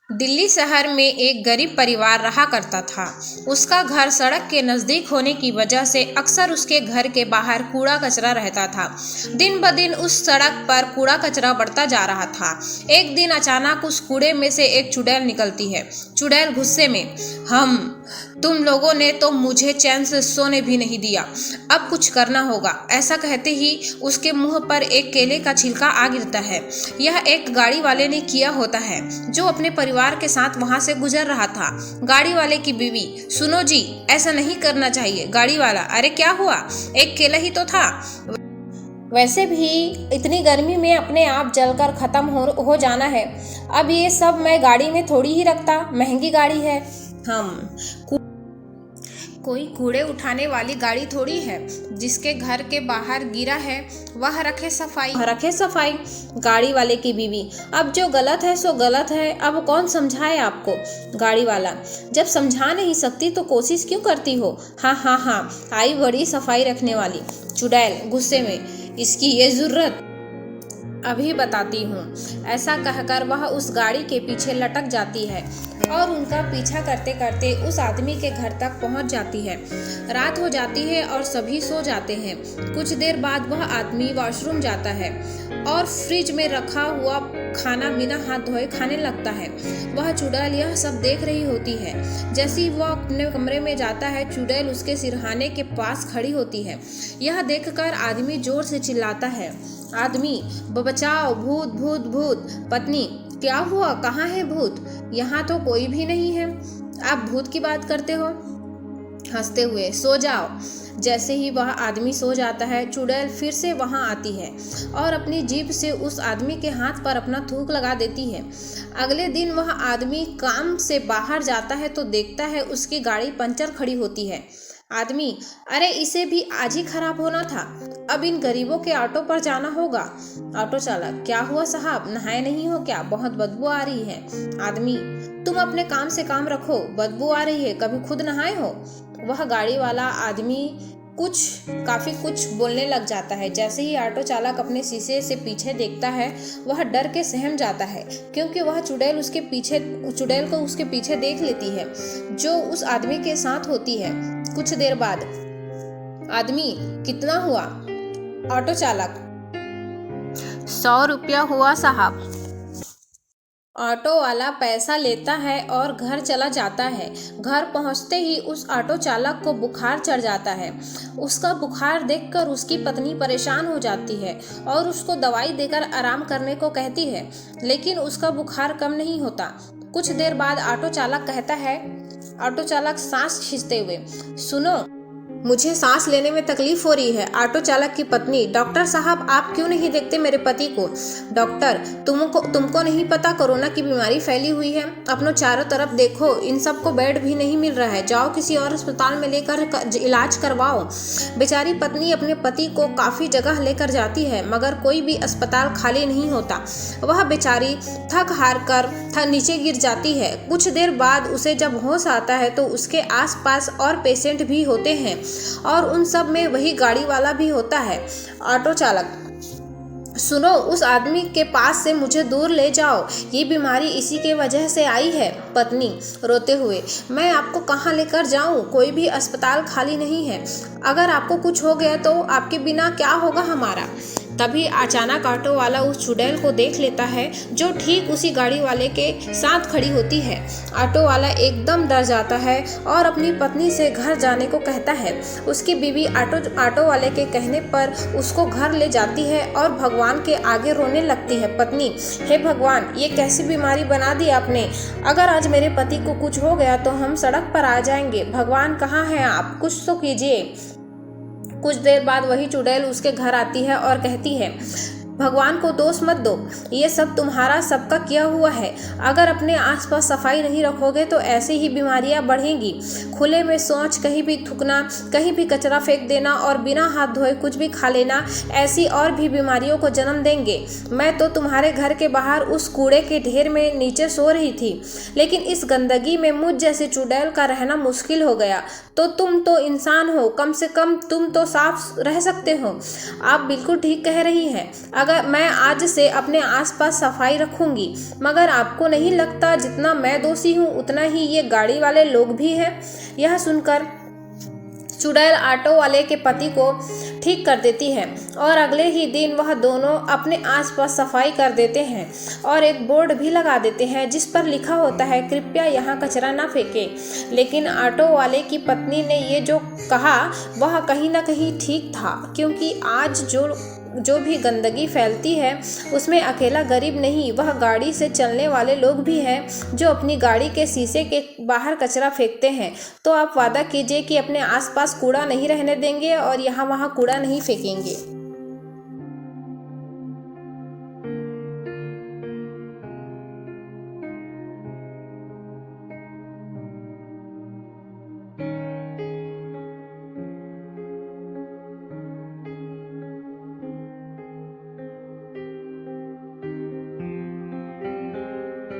दिल्ली शहर में एक गरीब परिवार रहा करता था। उसका घर सड़क के नज़दीक होने की वजह से अक्सर उसके घर के बाहर कूड़ा कचरा रहता था। दिन ब दिन उस सड़क पर कूड़ा कचरा बढ़ता जा रहा था। एक दिन अचानक उस कूड़े में से एक चुड़ैल निकलती है। चुड़ैल गुस्से में, तुम लोगों ने तो मुझे चैन से सोने भी नहीं दिया, अब कुछ करना होगा। ऐसा कहते ही उसके मुंह पर एक केले का छिलका आ गिरता है। यह एक गाड़ी वाले ने किया होता है, जो अपने परिवार के साथ वहां से गुजर रहा था। गाड़ी वाले की बीवी, सुनो जी, ऐसा नहीं करना चाहिए। गाड़ी वाला, अरे क्या हुआ, एक केला ही तो था, वैसे भी इतनी गर्मी में अपने आप जलकर खत्म हो जाना है। अब ये सब मैं गाड़ी में थोड़ी ही रखता, महंगी गाड़ी है। कोई कूड़े उठाने वाली गाड़ी थोड़ी है, जिसके घर के बाहर गिरा है वह रखे सफाई। गाड़ी वाले की बीवी, अब जो गलत है सो गलत है, अब कौन समझाए आपको। गाड़ी वाला, जब समझा नहीं सकती तो कोशिश क्यों करती हो। हाँ, आई बड़ी सफाई रखने वाली। चुड़ैल गुस्से में, इसकी ये जरूरत अभी बताती हूँ। ऐसा कहकर वह उस गाड़ी के पीछे लटक जाती है और उनका पीछा करते करते उस आदमी के घर तक पहुँच जाती है। रात हो जाती है और सभी सो जाते हैं। कुछ देर बाद वह आदमी वॉशरूम जाता है और फ्रिज में रखा हुआ खाना बिना हाथ धोए खाने लगता है। वह चुड़ैल यह सब देख रही होती है। जैसे ही वह अपने कमरे में जाता है, चुड़ैल उसके सिरहाने के पास खड़ी होती है। यह देखकर आदमी जोर से चिल्लाता है, आदमी, बचाओ, भूत भूत भूत। पत्नी, क्या हुआ, कहाँ है भूत। यहाँ तो कोई भी नहीं है, आप भूत की बात करते हो। हंसते हुए, सो जाओ। जैसे ही वह आदमी सो जाता है, चुड़ैल फिर से वहां आती है और अपनी जीभ से उस आदमी के हाथ पर अपना थूक लगा देती है। अगले दिन वह आदमी काम से बाहर जाता है तो देखता है उसकी गाड़ी पंचर खड़ी होती है। आदमी, अरे इसे भी आज ही खराब होना था, अब इन गरीबों के ऑटो पर जाना होगा। ऑटो चालक, क्या हुआ साहब, नहाए नहीं हो क्या, बहुत बदबू आ रही है। आदमी, तुम अपने काम से काम रखो, बदबू आ रही है, कभी खुद नहाए हो। वह गाड़ी वाला आदमी काफी कुछ बोलने लग जाता है। जैसे ही ऑटो चालक अपने शीशे से पीछे देखता है, वह डर के सहम जाता है, क्योंकि वह चुड़ैल को उसके पीछे देख लेती है, जो उस आदमी के साथ होती है। कुछ देर बाद, आदमी, कितना हुआ। ऑटो चालक, 100 रुपया हुआ साहब। ऑटो वाला पैसा लेता है और घर चला जाता है। घर पहुंचते ही उस ऑटो चालक को बुखार चढ़ जाता है। उसका बुखार देखकर उसकी पत्नी परेशान हो जाती है और उसको दवाई देकर आराम करने को कहती है, लेकिन उसका बुखार कम नहीं होता। कुछ देर बाद ऑटो चालक कहता है, ऑटो चालक सांस खींचते हुए, सुनो, मुझे सांस लेने में तकलीफ हो रही है। ऑटो चालक की पत्नी, डॉक्टर साहब आप क्यों नहीं देखते मेरे पति को। डॉक्टर, तुमको नहीं पता कोरोना की बीमारी फैली हुई है, अपनों चारों तरफ देखो, इन सबको बेड भी नहीं मिल रहा है, जाओ किसी और अस्पताल में लेकर इलाज करवाओ। बेचारी पत्नी अपने पति को काफ़ी जगह लेकर जाती है, मगर कोई भी अस्पताल खाली नहीं होता। वह बेचारी थक हार कर नीचे गिर जाती है। कुछ देर बाद उसे जब होश आता है तो उसके आसपास और पेशेंट भी होते हैं और उन सब में वही गाड़ी वाला भी होता है। ऑटो चालक, सुनो, उस आदमी के पास से मुझे दूर ले जाओ, ये बीमारी इसी के वजह से आई है। पत्नी रोते हुए, मैं आपको कहाँ लेकर जाऊँ, कोई भी अस्पताल खाली नहीं है, अगर आपको कुछ हो गया तो आपके बिना क्या होगा हमारा। तभी अचानक ऑटो वाला उस चुड़ैल को देख लेता है, जो ठीक उसी गाड़ी वाले के साथ खड़ी होती है। ऑटो वाला एकदम डर जाता है और अपनी पत्नी से घर जाने को कहता है। उसकी बीवी ऑटो वाले के कहने पर उसको घर ले जाती है और भगवान के आगे रोने लगती है। पत्नी, हे भगवान, ये कैसी बीमारी बना दी आपने, अगर आज मेरे पति को कुछ हो गया तो हम सड़क पर आ जाएंगे, भगवान कहाँ हैं आप, कुछ तो कीजिए। कुछ देर बाद वही चुड़ैल उसके घर आती है और कहती है, भगवान को दोष मत दो, ये सब तुम्हारा सबका किया हुआ है। अगर अपने आसपास सफाई नहीं रखोगे तो ऐसे ही बीमारियां बढ़ेंगी। खुले में शौच, कहीं भी थूकना, कहीं भी कचरा फेंक देना और बिना हाथ धोए कुछ भी खा लेना, ऐसी और भी बीमारियों को जन्म देंगे। मैं तो तुम्हारे घर के बाहर उस कूड़े के ढेर में नीचे सो रही थी, लेकिन इस गंदगी में मुझ जैसे चुड़ैल का रहना मुश्किल हो गया। तो तुम तो इंसान हो, कम से कम तुम तो साफ रह सकते हो। आप बिल्कुल ठीक कह रही हैं। अगर मैं आज से अपने आसपास सफाई रखूंगी। मगर आपको नहीं लगता जितना मैं दोषी हूँ उतना ही ये गाड़ी वाले लोग भी हैं? यह सुनकर चुड़ैल ऑटो वाले के पति को ठीक कर देती है और अगले ही दिन वह दोनों अपने आसपास सफाई कर देते हैं और एक बोर्ड भी लगा देते हैं जिस पर लिखा होता है, कृपया यहाँ कचरा ना फेंकें। लेकिन ऑटो वाले की पत्नी ने ये जो कहा वह कहीं ना कहीं ठीक था, क्योंकि आज जो भी गंदगी फैलती है उसमें अकेला गरीब नहीं, वह गाड़ी से चलने वाले लोग भी हैं जो अपनी गाड़ी के शीशे के बाहर कचरा फेंकते हैं। तो आप वादा कीजिए कि अपने आसपास कूड़ा नहीं रहने देंगे और यहाँ वहाँ कूड़ा नहीं फेंकेंगे।